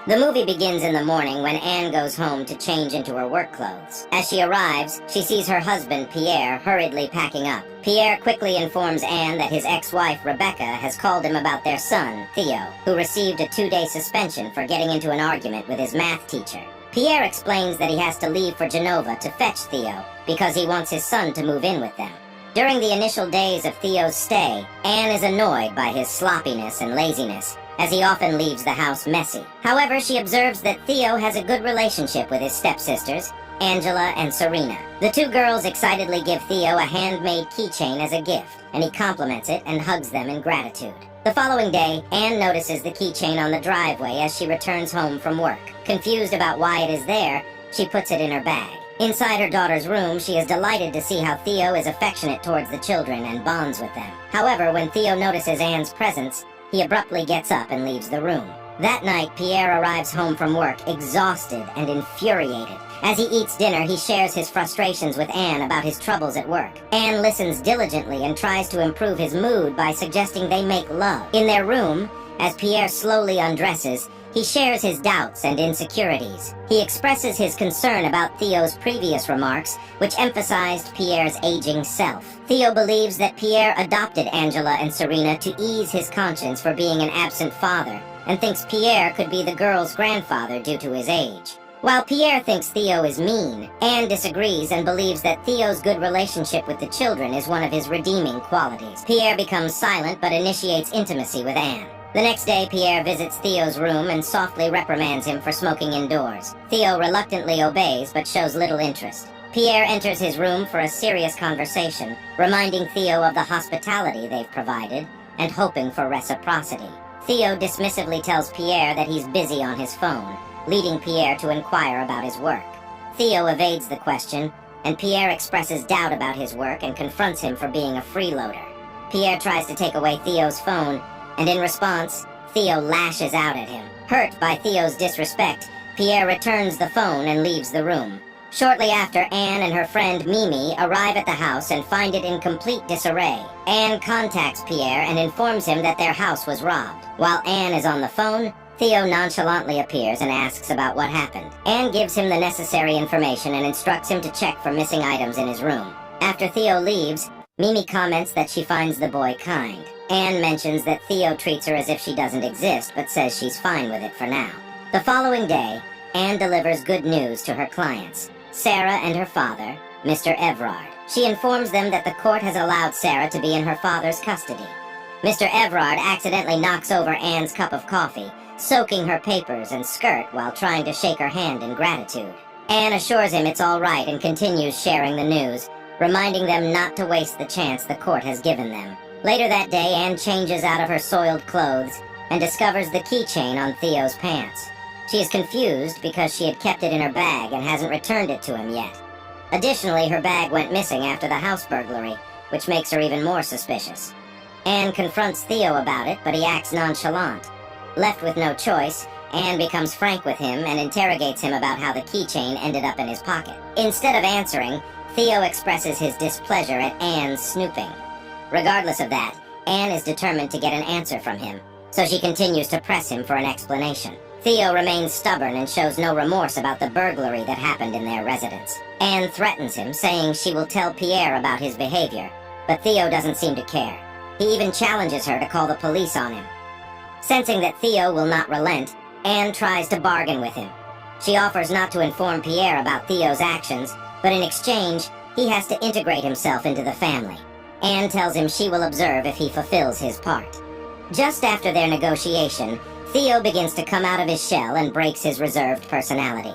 The movie begins in the morning when Anne goes home to change into her work clothes. As she arrives, she sees her husband, Pierre, hurriedly packing up. Pierre quickly informs Anne that his ex-wife, Rebecca, has called him about their son, Theo, who received a 2-day suspension for getting into an argument with his math teacher. Pierre explains that he has to leave for Genova to fetch Theo because he wants his son to move in with them. During the initial days of Theo's stay, Anne is annoyed by his sloppiness and laziness, as he often leaves the house messy. However, she observes that Theo has a good relationship with his stepsisters, Angela and Serena. The two girls excitedly give Theo a handmade keychain as a gift, and he compliments it and hugs them in gratitude. The following day, Anne notices the keychain on the driveway as she returns home from work. Confused about why it is there, she puts it in her bag. Inside her daughter's room, she is delighted to see how Theo is affectionate towards the children and bonds with them. However, when Theo notices Anne's presence, he abruptly gets up and leaves the room. That night, Pierre arrives home from work, exhausted and infuriated. As he eats dinner, he shares his frustrations with Anne about his troubles at work. Anne listens diligently and tries to improve his mood by suggesting they make love. In their room, as Pierre slowly undresses, he shares his doubts and insecurities. He expresses his concern about Theo's previous remarks, which emphasized Pierre's aging self. Theo believes that Pierre adopted Angela and Serena to ease his conscience for being an absent father, and thinks Pierre could be the girl's grandfather due to his age. While Pierre thinks Theo is mean, Anne disagrees and believes that Theo's good relationship with the children is one of his redeeming qualities. Pierre becomes silent but initiates intimacy with Anne. The next day, Pierre visits Theo's room and softly reprimands him for smoking indoors. Theo reluctantly obeys but shows little interest. Pierre enters his room for a serious conversation, reminding Theo of the hospitality they've provided and hoping for reciprocity. Theo dismissively tells Pierre that he's busy on his phone, leading Pierre to inquire about his work. Theo evades the question, and Pierre expresses doubt about his work and confronts him for being a freeloader. Pierre tries to take away Theo's phone, and in response, Theo lashes out at him. Hurt by Theo's disrespect, Pierre returns the phone and leaves the room. Shortly after, Anne and her friend Mimi arrive at the house and find it in complete disarray. Anne contacts Pierre and informs him that their house was robbed. While Anne is on the phone, Theo nonchalantly appears and asks about what happened. Anne gives him the necessary information and instructs him to check for missing items in his room. After Theo leaves, Mimi comments that she finds the boy kind. Anne mentions that Theo treats her as if she doesn't exist, but says she's fine with it for now. The following day, Anne delivers good news to her clients, Sarah and her father, Mr. Everard. She informs them that the court has allowed Sarah to be in her father's custody. Mr. Everard accidentally knocks over Anne's cup of coffee, soaking her papers and skirt while trying to shake her hand in gratitude. Anne assures him it's all right and continues sharing the news, reminding them not to waste the chance the court has given them. Later that day, Anne changes out of her soiled clothes and discovers the keychain on Theo's pants. She is confused because she had kept it in her bag and hasn't returned it to him yet. Additionally, her bag went missing after the house burglary, which makes her even more suspicious. Anne confronts Theo about it, but he acts nonchalant. Left with no choice, Anne becomes frank with him and interrogates him about how the keychain ended up in his pocket. Instead of answering, Theo expresses his displeasure at Anne's snooping. Regardless of that, Anne is determined to get an answer from him, so she continues to press him for an explanation. Theo remains stubborn and shows no remorse about the burglary that happened in their residence. Anne threatens him, saying she will tell Pierre about his behavior, but Theo doesn't seem to care. He even challenges her to call the police on him. Sensing that Theo will not relent, Anne tries to bargain with him. She offers not to inform Pierre about Theo's actions, but in exchange, he has to integrate himself into the family. Anne tells him she will observe if he fulfills his part. Just after their negotiation, Theo begins to come out of his shell and breaks his reserved personality.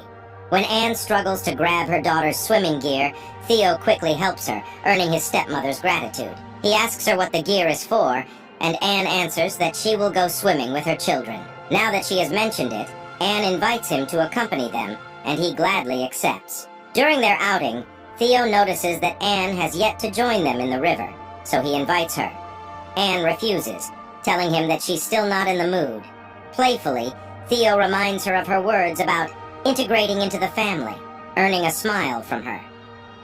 When Anne struggles to grab her daughter's swimming gear, Theo quickly helps her, earning his stepmother's gratitude. He asks her what the gear is for, and Anne answers that she will go swimming with her children. Now that she has mentioned it, Anne invites him to accompany them, and he gladly accepts. During their outing, Theo notices that Anne has yet to join them in the river, so he invites her. Anne refuses, telling him that she's still not in the mood. Playfully, Theo reminds her of her words about integrating into the family, earning a smile from her.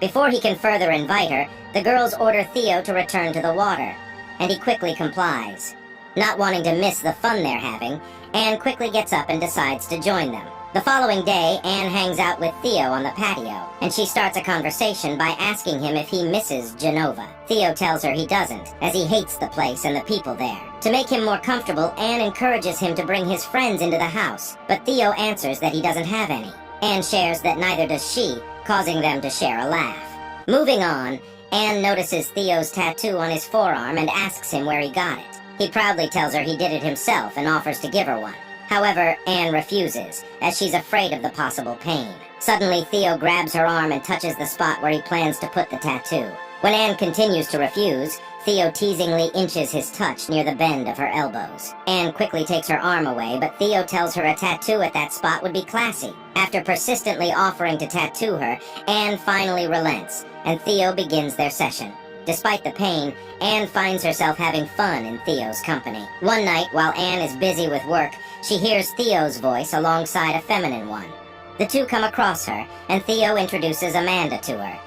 Before he can further invite her, the girls order Theo to return to the water, and he quickly complies. Not wanting to miss the fun they're having, Anne quickly gets up and decides to join them. The following day, Anne hangs out with Theo on the patio, and she starts a conversation by asking him if he misses Genova. Theo tells her he doesn't, as he hates the place and the people there. To make him more comfortable, Anne encourages him to bring his friends into the house, but Theo answers that he doesn't have any. Anne shares that neither does she, causing them to share a laugh. Moving on, Anne notices Theo's tattoo on his forearm and asks him where he got it. He proudly tells her he did it himself and offers to give her one. However, Anne refuses, as she's afraid of the possible pain. Suddenly, Theo grabs her arm and touches the spot where he plans to put the tattoo. When Anne continues to refuse, Theo teasingly inches his touch near the bend of her elbows. Anne quickly takes her arm away, but Theo tells her a tattoo at that spot would be classy. After persistently offering to tattoo her, Anne finally relents, and Theo begins their session. Despite the pain, Anne finds herself having fun in Theo's company. One night, while Anne is busy with work, she hears Theo's voice alongside a feminine one. The two come across her, and Theo introduces Amanda to her.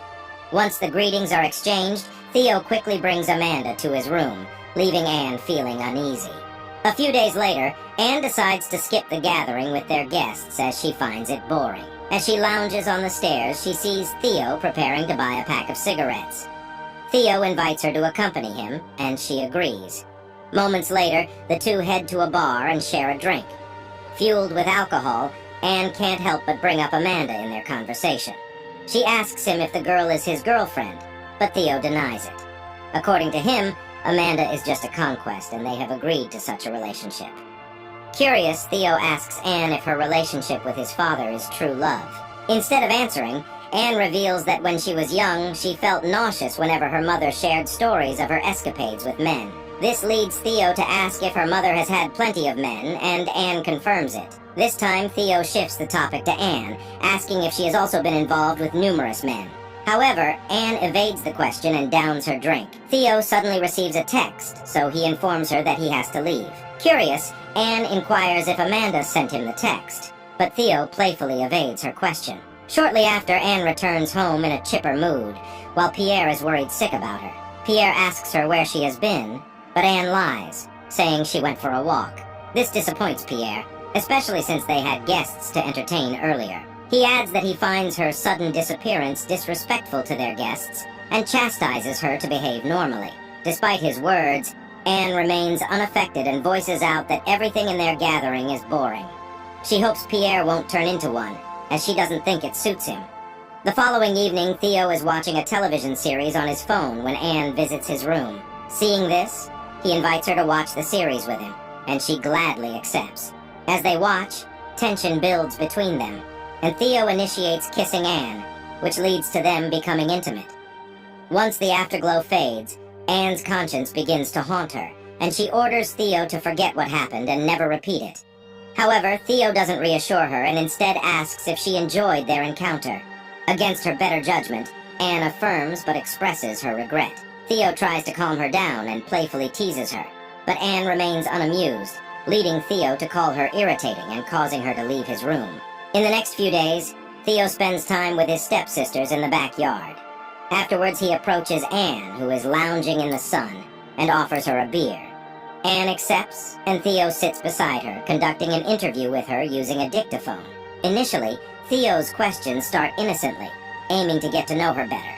Once the greetings are exchanged, Theo quickly brings Amanda to his room, leaving Anne feeling uneasy. A few days later, Anne decides to skip the gathering with their guests as she finds it boring. As she lounges on the stairs, she sees Theo preparing to buy a pack of cigarettes. Theo invites her to accompany him, and she agrees. Moments later, the two head to a bar and share a drink. Fueled with alcohol, Anne can't help but bring up Amanda in their conversation. She asks him if the girl is his girlfriend, but Theo denies it. According to him, Amanda is just a conquest, and they have agreed to such a relationship. Curious, Theo asks Anne if her relationship with his father is true love. Instead of answering, Anne reveals that when she was young, she felt nauseous whenever her mother shared stories of her escapades with men. This leads Theo to ask if her mother has had plenty of men, and Anne confirms it. This time, Theo shifts the topic to Anne, asking if she has also been involved with numerous men. However, Anne evades the question and downs her drink. Theo suddenly receives a text, so he informs her that he has to leave. Curious, Anne inquires if Amanda sent him the text, but Theo playfully evades her question. Shortly after, Anne returns home in a chipper mood, while Pierre is worried sick about her. Pierre asks her where she has been, but Anne lies, saying she went for a walk. This disappoints Pierre, especially since they had guests to entertain earlier. He adds that he finds her sudden disappearance disrespectful to their guests, and chastises her to behave normally. Despite his words, Anne remains unaffected and voices out that everything in their gathering is boring. She hopes Pierre won't turn into one, as she doesn't think it suits him. The following evening, Theo is watching a television series on his phone when Anne visits his room. Seeing this, he invites her to watch the series with him, and she gladly accepts. As they watch, tension builds between them, and Theo initiates kissing Anne, which leads to them becoming intimate. Once the afterglow fades, Anne's conscience begins to haunt her, and she orders Theo to forget what happened and never repeat it. However, Theo doesn't reassure her and instead asks if she enjoyed their encounter. Against her better judgment, Anne affirms but expresses her regret. Theo tries to calm her down and playfully teases her, but Anne remains unamused, leading Theo to call her irritating and causing her to leave his room. In the next few days, Theo spends time with his stepsisters in the backyard. Afterwards, he approaches Anne, who is lounging in the sun, and offers her a beer. Anne accepts, and Theo sits beside her, conducting an interview with her using a dictaphone. Initially, Theo's questions start innocently, aiming to get to know her better.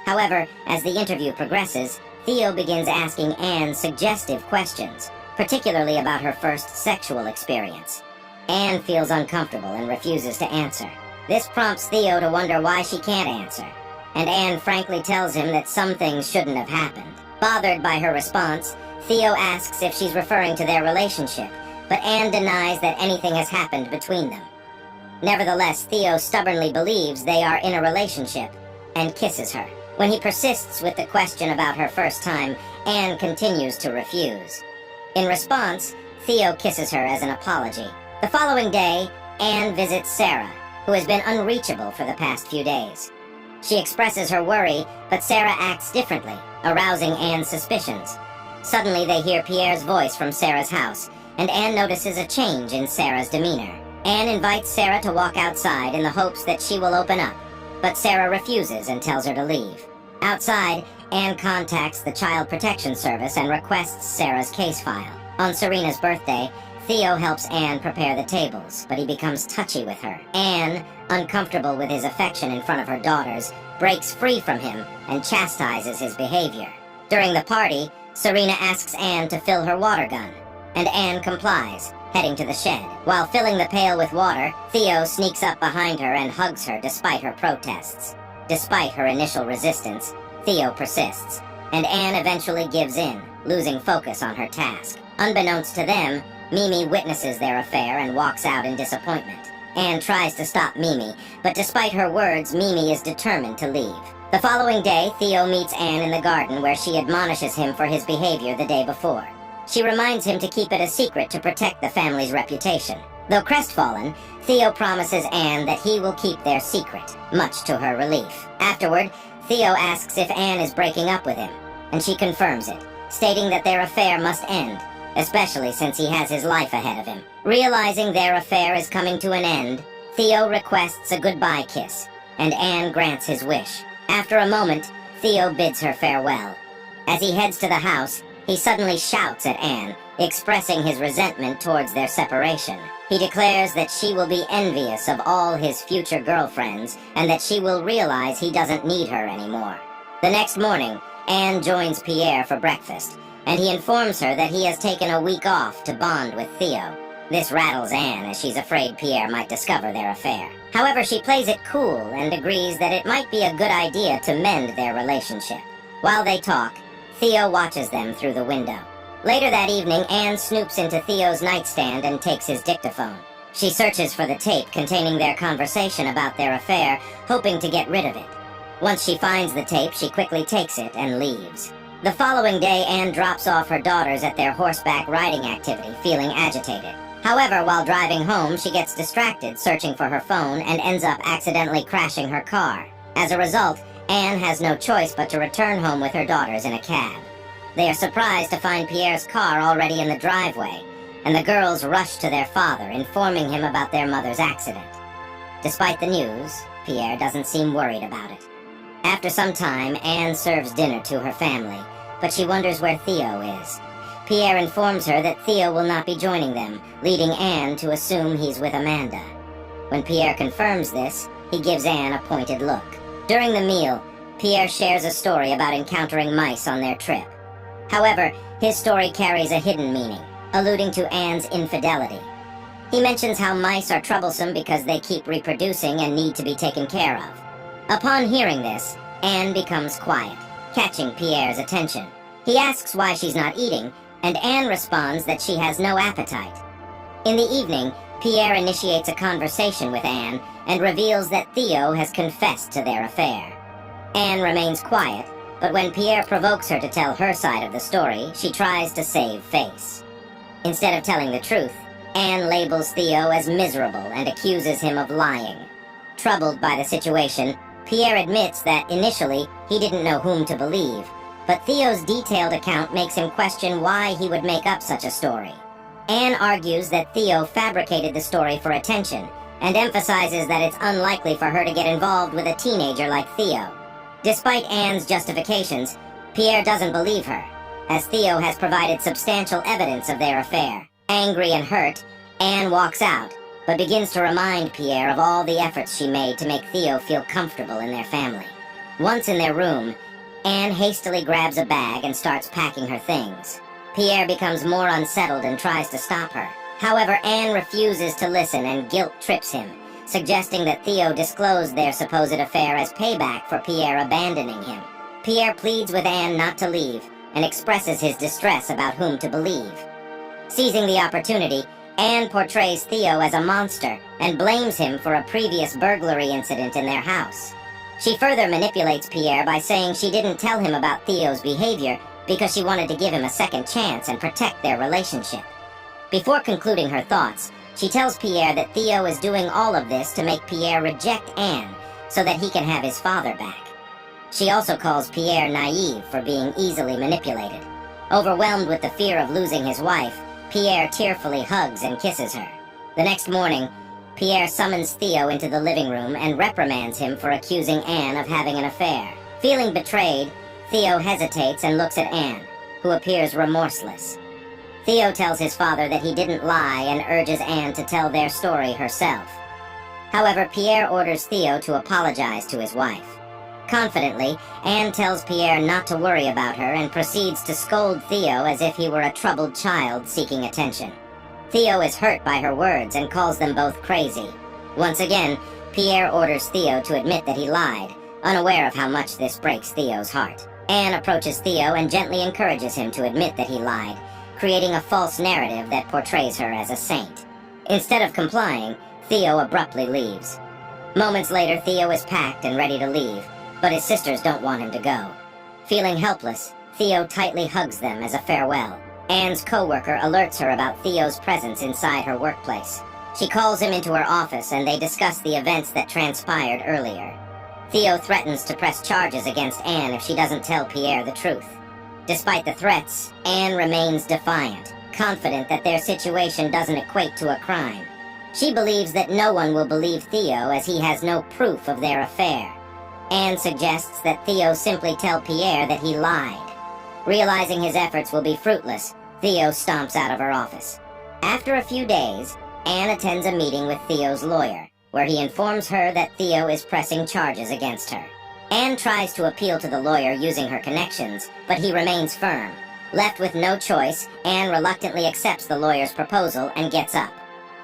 However, as the interview progresses, Theo begins asking Anne suggestive questions, particularly about her first sexual experience. Anne feels uncomfortable and refuses to answer. This prompts Theo to wonder why she can't answer, and Anne frankly tells him that some things shouldn't have happened. Bothered by her response, Theo asks if she's referring to their relationship, but Anne denies that anything has happened between them. Nevertheless, Theo stubbornly believes they are in a relationship and kisses her. When he persists with the question about her first time, Anne continues to refuse. In response, Theo kisses her as an apology. The following day, Anne visits Sarah, who has been unreachable for the past few days. She expresses her worry, but Sarah acts differently, arousing Anne's suspicions. Suddenly, they hear Pierre's voice from Sarah's house, and Anne notices a change in Sarah's demeanor. Anne invites Sarah to walk outside in the hopes that she will open up, but Sarah refuses and tells her to leave. Outside, Anne contacts the Child Protection Service and requests Sarah's case file. On Serena's birthday, Theo helps Anne prepare the tables, but he becomes touchy with her. Anne, uncomfortable with his affection in front of her daughters, breaks free from him and chastises his behavior. During the party, Serena asks Anne to fill her water gun, and Anne complies, heading to the shed. While filling the pail with water, Theo sneaks up behind her and hugs her despite her protests. Despite her initial resistance, Theo persists, and Anne eventually gives in, losing focus on her task. Unbeknownst to them, Mimi witnesses their affair and walks out in disappointment. Anne tries to stop Mimi, but despite her words, Mimi is determined to leave. The following day, Theo meets Anne in the garden where she admonishes him for his behavior the day before. She reminds him to keep it a secret to protect the family's reputation. Though crestfallen, Theo promises Anne that he will keep their secret, much to her relief. Afterward, Theo asks if Anne is breaking up with him, and she confirms it, stating that their affair must end, especially since he has his life ahead of him. Realizing their affair is coming to an end, Theo requests a goodbye kiss, and Anne grants his wish. After a moment, Theo bids her farewell. As he heads to the house, he suddenly shouts at Anne, expressing his resentment towards their separation. He declares that she will be envious of all his future girlfriends, and that she will realize he doesn't need her anymore. The next morning, Anne joins Pierre for breakfast, and he informs her that he has taken a week off to bond with Theo. This rattles Anne, as she's afraid Pierre might discover their affair. However, she plays it cool and agrees that it might be a good idea to mend their relationship. While they talk, Theo watches them through the window. Later that evening, Anne snoops into Theo's nightstand and takes his dictaphone. She searches for the tape containing their conversation about their affair, hoping to get rid of it. Once she finds the tape, she quickly takes it and leaves. The following day, Anne drops off her daughters at their horseback riding activity, feeling agitated. However, while driving home, she gets distracted searching for her phone and ends up accidentally crashing her car. As a result, Anne has no choice but to return home with her daughters in a cab. They are surprised to find Pierre's car already in the driveway, and the girls rush to their father, informing him about their mother's accident. Despite the news, Pierre doesn't seem worried about it. After some time, Anne serves dinner to her family, but she wonders where Theo is. Pierre informs her that Theo will not be joining them, leading Anne to assume he's with Amanda. When Pierre confirms this, he gives Anne a pointed look. During the meal, Pierre shares a story about encountering mice on their trip. However, his story carries a hidden meaning, alluding to Anne's infidelity. He mentions how mice are troublesome because they keep reproducing and need to be taken care of. Upon hearing this, Anne becomes quiet, catching Pierre's attention. He asks why she's not eating, and Anne responds that she has no appetite. In the evening, Pierre initiates a conversation with Anne and reveals that Theo has confessed to their affair. Anne remains quiet, but when Pierre provokes her to tell her side of the story, she tries to save face. Instead of telling the truth, Anne labels Theo as miserable and accuses him of lying. Troubled by the situation, Pierre admits that initially he didn't know whom to believe, but Theo's detailed account makes him question why he would make up such a story. Anne argues that Theo fabricated the story for attention, and emphasizes that it's unlikely for her to get involved with a teenager like Theo. Despite Anne's justifications, Pierre doesn't believe her, as Theo has provided substantial evidence of their affair. Angry and hurt, Anne walks out, but begins to remind Pierre of all the efforts she made to make Theo feel comfortable in their family. Once in their room, Anne hastily grabs a bag and starts packing her things. Pierre becomes more unsettled and tries to stop her. However, Anne refuses to listen and guilt trips him, suggesting that Theo disclosed their supposed affair as payback for Pierre abandoning him. Pierre pleads with Anne not to leave and expresses his distress about whom to believe. Seizing the opportunity, Anne portrays Theo as a monster and blames him for a previous burglary incident in their house. She further manipulates Pierre by saying she didn't tell him about Theo's behavior because she wanted to give him a second chance and protect their relationship. Before concluding her thoughts, she tells Pierre that Theo is doing all of this to make Pierre reject Anne so that he can have his father back. She also calls Pierre naive for being easily manipulated. Overwhelmed with the fear of losing his wife, Pierre tearfully hugs and kisses her. The next morning, Pierre summons Theo into the living room and reprimands him for accusing Anne of having an affair. Feeling betrayed, Theo hesitates and looks at Anne, who appears remorseless. Theo tells his father that he didn't lie and urges Anne to tell their story herself. However, Pierre orders Theo to apologize to his wife. Confidently, Anne tells Pierre not to worry about her and proceeds to scold Theo as if he were a troubled child seeking attention. Theo is hurt by her words and calls them both crazy. Once again, Pierre orders Theo to admit that he lied, unaware of how much this breaks Theo's heart. Anne approaches Theo and gently encourages him to admit that he lied, creating a false narrative that portrays her as a saint. Instead of complying, Theo abruptly leaves. Moments later, Theo is packed and ready to leave, but his sisters don't want him to go. Feeling helpless, Theo tightly hugs them as a farewell. Anne's co-worker alerts her about Theo's presence inside her workplace. She calls him into her office and they discuss the events that transpired earlier. Theo threatens to press charges against Anne if she doesn't tell Pierre the truth. Despite the threats, Anne remains defiant, confident that their situation doesn't equate to a crime. She believes that no one will believe Theo as he has no proof of their affair. Anne suggests that Theo simply tell Pierre that he lied. Realizing his efforts will be fruitless, Theo stomps out of her office. After a few days, Anne attends a meeting with Theo's lawyer, where he informs her that Theo is pressing charges against her. Anne tries to appeal to the lawyer using her connections, but he remains firm. Left with no choice, Anne reluctantly accepts the lawyer's proposal and gets up.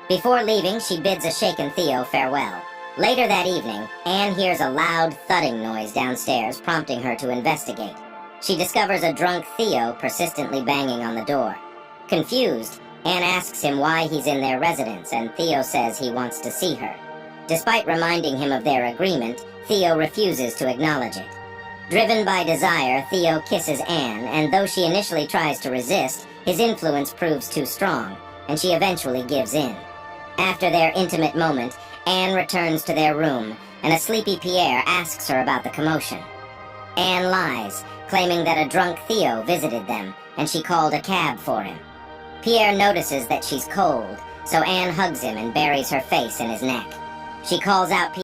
Before leaving, she bids a shaken Theo farewell. Later that evening, Anne hears a loud thudding noise downstairs, prompting her to investigate. She discovers a drunk Theo persistently banging on the door. Confused, Anne asks him why he's in their residence, and Theo says he wants to see her. Despite reminding him of their agreement, Theo refuses to acknowledge it. Driven by desire, Theo kisses Anne, and though she initially tries to resist, his influence proves too strong, and she eventually gives in. After their intimate moment, Anne returns to their room, and a sleepy Pierre asks her about the commotion. Anne lies, claiming that a drunk Theo visited them, and she called a cab for him. Pierre notices that she's cold, so Anne hugs him and buries her face in his neck. She calls out